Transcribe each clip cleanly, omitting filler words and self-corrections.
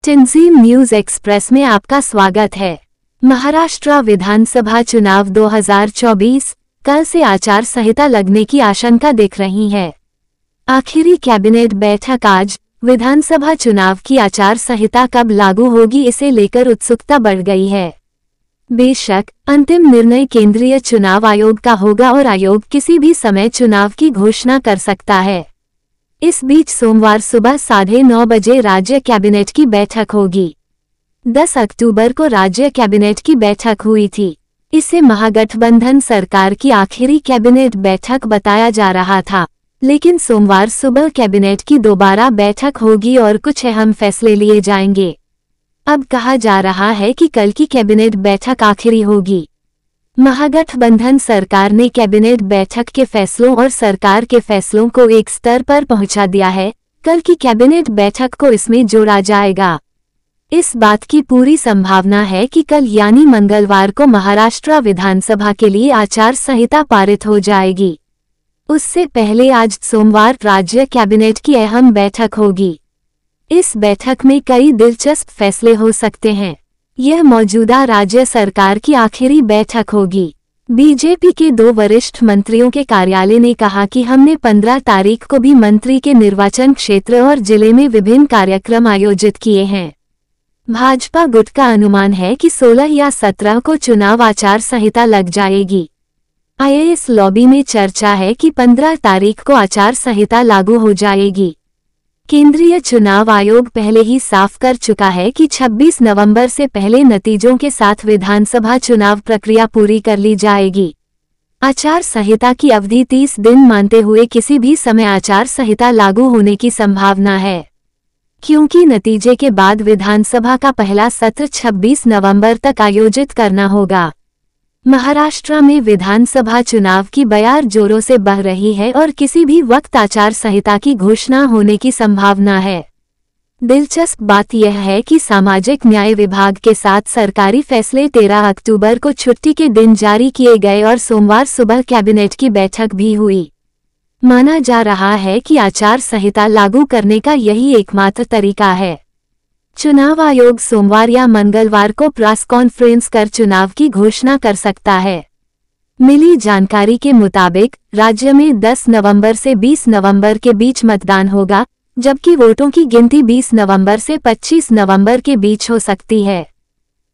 टिंजीम news express में आपका स्वागत है। महाराष्ट्र विधानसभा चुनाव 2024 कल से आचार संहिता लगने की आशंका दिख रही है। आखिरी कैबिनेट बैठक आज। विधानसभा चुनाव की आचार संहिता कब लागू होगी, इसे लेकर उत्सुकता बढ़ गई है। बेशक अंतिम निर्णय केंद्रीय चुनाव आयोग का होगा और आयोग किसी भी समय चुनाव की घोषणा कर सकता है। इस बीच सोमवार सुबह 9:30 बजे राज्य कैबिनेट की बैठक होगी। 10 अक्टूबर को राज्य कैबिनेट की बैठक हुई थी। इसे महागठबंधन सरकार की आखिरी कैबिनेट बैठक बताया जा रहा था, लेकिन सोमवार सुबह कैबिनेट की दोबारा बैठक होगी और कुछ अहम फैसले लिए जाएंगे। अब कहा जा रहा है कि कल की कैबिनेट बैठक आखिरी होगी। महागठबंधन सरकार ने कैबिनेट बैठक के फैसलों और सरकार के फैसलों को एक स्तर पर पहुंचा दिया है। कल की कैबिनेट बैठक को इसमें जोड़ा जाएगा। इस बात की पूरी संभावना है कि कल यानी मंगलवार को महाराष्ट्र विधानसभा के लिए आचार संहिता पारित हो जाएगी। उससे पहले आज सोमवार राज्य कैबिनेट की अहम बैठक होगी। इस बैठक में कई दिलचस्प फैसले हो सकते हैं। यह मौजूदा राज्य सरकार की आखिरी बैठक होगी। बीजेपी के 2 वरिष्ठ मंत्रियों के कार्यालय ने कहा कि हमने 15 तारीख को भी मंत्री के निर्वाचन क्षेत्र और जिले में विभिन्न कार्यक्रम आयोजित किए हैं। भाजपा गुट का अनुमान है कि 16 या 17 को चुनाव आचार संहिता लग जाएगी। आईएएस लॉबी में चर्चा है कि 15 तारीख को आचार संहिता लागू हो जाएगी। केंद्रीय चुनाव आयोग पहले ही साफ कर चुका है कि 26 नवंबर से पहले नतीजों के साथ विधानसभा चुनाव प्रक्रिया पूरी कर ली जाएगी। आचार संहिता की अवधि 30 दिन मानते हुए किसी भी समय आचार संहिता लागू होने की संभावना है, क्योंकि नतीजे के बाद विधानसभा का पहला सत्र 26 नवंबर तक आयोजित करना होगा। महाराष्ट्र में विधानसभा चुनाव की बयार जोरों से बह रही है और किसी भी वक्त आचार संहिता की घोषणा होने की संभावना है। दिलचस्प बात यह है कि सामाजिक न्याय विभाग के साथ सरकारी फैसले 13 अक्टूबर को छुट्टी के दिन जारी किए गए और सोमवार सुबह कैबिनेट की बैठक भी हुई। माना जा रहा है कि आचार संहिता लागू करने का यही एकमात्र तरीका है। चुनाव आयोग सोमवार या मंगलवार को प्रेस कॉन्फ्रेंस कर चुनाव की घोषणा कर सकता है। मिली जानकारी के मुताबिक राज्य में 10 नवंबर से 20 नवंबर के बीच मतदान होगा, जबकि वोटों की गिनती 20 नवंबर से 25 नवंबर के बीच हो सकती है।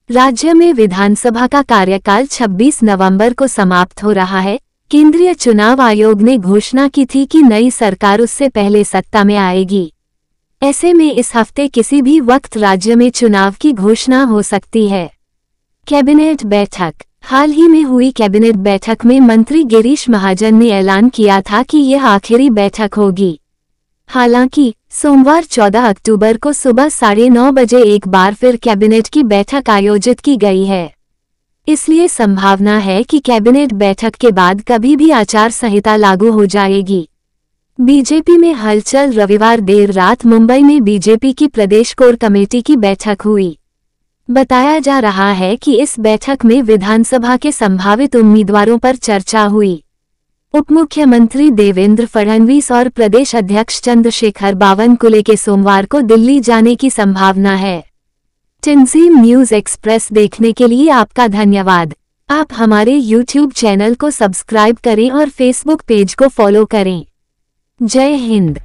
राज्य में विधानसभा का कार्यकाल 26 नवंबर को समाप्त हो रहा है। केंद्रीय चुनाव आयोग ने घोषणा की थी कि नई सरकार उससे पहले सत्ता में आएगी। ऐसे में इस हफ्ते किसी भी वक्त राज्य में चुनाव की घोषणा हो सकती है। कैबिनेट बैठक। हाल ही में हुई कैबिनेट बैठक में मंत्री गिरीश महाजन ने ऐलान किया था कि यह आखिरी बैठक होगी। हालांकि सोमवार 14 अक्टूबर को सुबह 9:30 बजे एक बार फिर कैबिनेट की बैठक आयोजित की गई है। इसलिए संभावना है कि कैबिनेट बैठक के बाद कभी भी आचार संहिता लागू हो जाएगी। बीजेपी में हलचल। रविवार देर रात मुंबई में बीजेपी की प्रदेश कोर कमेटी की बैठक हुई। बताया जा रहा है कि इस बैठक में विधानसभा के संभावित उम्मीदवारों पर चर्चा हुई। उप मुख्यमंत्री देवेंद्र फडणवीस और प्रदेश अध्यक्ष चंद्रशेखर बावनकुले के सोमवार को दिल्ली जाने की संभावना है। टिंजीम न्यूज एक्सप्रेस देखने के लिए आपका धन्यवाद। आप हमारे YouTube चैनल को सब्सक्राइब करें और फेसबुक पेज को फॉलो करें। जय हिंद।